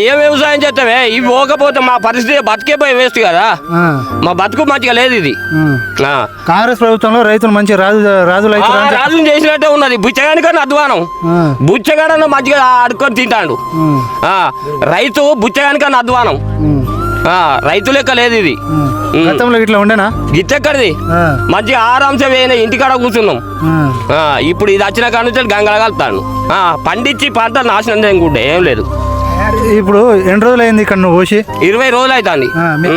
ఏం వ్యవసాయం చేస్తామే ఇవి పోకపోతే మా పరిస్థితి బతికేపోయి వేస్ట్ కదా. మా బతుకు మంచిగా లేదు ఇది. కాంగ్రెస్ ప్రభుత్వంలో రైతులు మంచి రాజులు చేసినట్టే ఉన్నది. బుచ్చగానికన్నా అధ్వానం. బుచ్చగాడన్నా మంచిగా ఆడుకొని తింటాడు. రైతు బుచ్చగానికన్నా అధ్వానం. రైతు లెక్క లేదు ఇది. గతంలో ఇట్లా ఉండేనా? గిట్టెక్కడిది మంచిగా ఆరాంశ వేయన ఇంటికాడ కూర్చున్నాం. ఇప్పుడు ఇది వచ్చిన కాడ నుంచి గంగల కలుపుతాను. పండించి పంట నాశనం చేయకుంటే ఏం లేదు. ఇప్పుడు ఎన్ని రోజులు అయింది ఇక్కడ నువ్వు పోసి? 20 రోజులు అవుతుంది.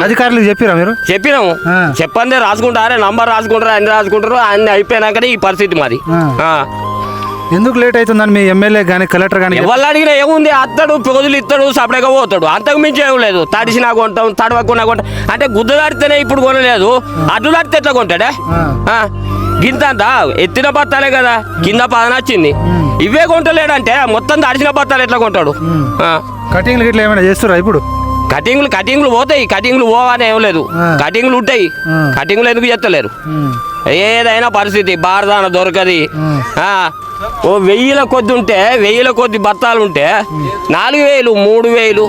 అధికారులకు చెప్పిరా మీరు? చెప్పినాము. చెప్పండి రాసుకుంటారే, నంబర్ రాసుకుంటారు, అన్ని రాసుకుంటారు. అన్ని అయిపోయినాకనే ఈ పరిస్థితి మాది. ఎందుకు లేట్ అవుతుందని మీ ఎమ్మెల్యే కానీ కలెక్టర్ కానీ ఎవరు అడిగినా ఏముంది, అత్తడు పొగదులు ఇస్తాడు, సపరేట్గా పోతాడు. అంతకు మించి ఏం లేదు. తడిసినా కొంటాం, తడవకుండా కొంటాం. అంటే గుద్ద దాడితేనే ఇప్పుడు కొనలేదు, అడ్డు దాడితే ఎట్లా కొంటాడే? గింత అంతా ఎత్తిన బత్తాలే కదా, కింద పదన వచ్చింది. ఇవే కొంటలేడంటే మొత్తం తడిసిన బత్తాలు ఎట్లా కొంటాడు? కటింగ్లు గిట్లా ఏమైనా చేస్తురా ఇప్పుడు? కటింగ్లు పోతాయి. కటింగ్లు పోవని ఏం లేదు. కటింగ్లు ఉంటాయి. కటింగ్లు ఎందుకు చేస్తలేరు? ఏదైనా పరిస్థితి బారదాన దొరకది. ఓ 1000 కొద్ది ఉంటే 1000 కొద్ది బత్తాలు ఉంటే 4000, 3000,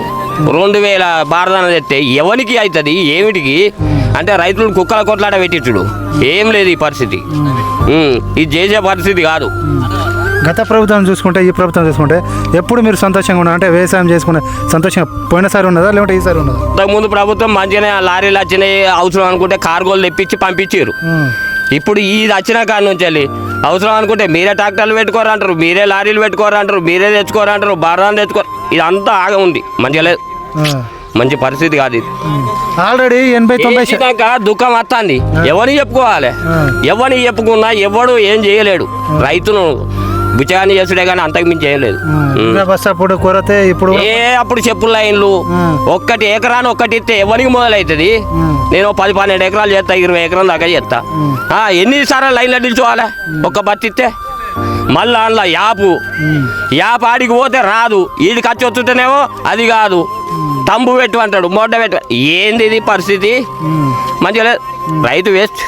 2000 బారదాన తెస్తే ఎవరికి అవుతుంది? ఏమిటికి అంటే రైతులు కుక్కల కొట్లాట పెట్టించుడు ఏం లేదు ఈ పరిస్థితి. ఇది చేసే పరిస్థితి కాదు. గత ప్రభుత్వం చూసుకుంటే ఈ ప్రభుత్వం చూసుకుంటే ఎప్పుడు మీరు సంతోషంగా ఉన్నారు? అంటే వ్యవసాయం చేసుకునే సంతోషంగా పోయినసారి ఉన్నదా లేకుంటే ఈసారి ఉన్నదా? ఇంతకుముందు ప్రభుత్వం మంచిగానే లారీలు వచ్చినాయి, అవసరం అనుకుంటే కార్గోలు తెప్పించి పంపించారు. ఇప్పుడు ఇది వచ్చిన కాడ నుంచి వెళ్ళి అవసరం అనుకుంటే మీరే ట్రాక్టర్లు పెట్టుకోరంటారు, మీరే లారీలు పెట్టుకోరంటారు, మీరే తెచ్చుకోరంటారు, బారాలు తెచ్చుకోరు. ఇదంతా ఆగ ఉంది. మంచిగా లేదు, మంచి పరిస్థితి కాదు ఇది. ఆల్రెడీ 80-90 దుఃఖం వస్తుంది. ఎవరిని చెప్పుకోవాలి? ఎవరిని చెప్పుకున్నా ఎవడు ఏం చేయలేడు. రైతును బుచ్చగాని చేసుడే కానీ అంతకు మించి చేయలేదు. అప్పుడు చెప్పుల లైన్లు ఒక్కటి ఎకరాన్ని ఒక్కటి ఇస్తే ఎవరికి మొదలవుతుంది? నేను 10-12 ఎకరాలు చేస్తా, 20 ఎకరాల దాకా చేస్తా. ఎన్నిసార్లు లైన్లో నిల్చోవాలి? ఒక్క బత్తి ఇస్తే మళ్ళా అందులో యాప్ ఆడికి పోతే రాదు. ఈడికి ఖర్చు వస్తుంటేనేమో అది కాదు, తంబు పెట్టు అంటాడు, మొడ్డ పెట్టు. ఏంది ఇది పరిస్థితి? మంచిగా లేదు. రైతు వేస్ట్.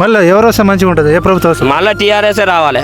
మళ్ళీ ఎవరు వస్తే మంచిగా ఉంటుంది? ఏ ప్రభుత్వం వస్తే? మళ్ళీ TRS రావాలి.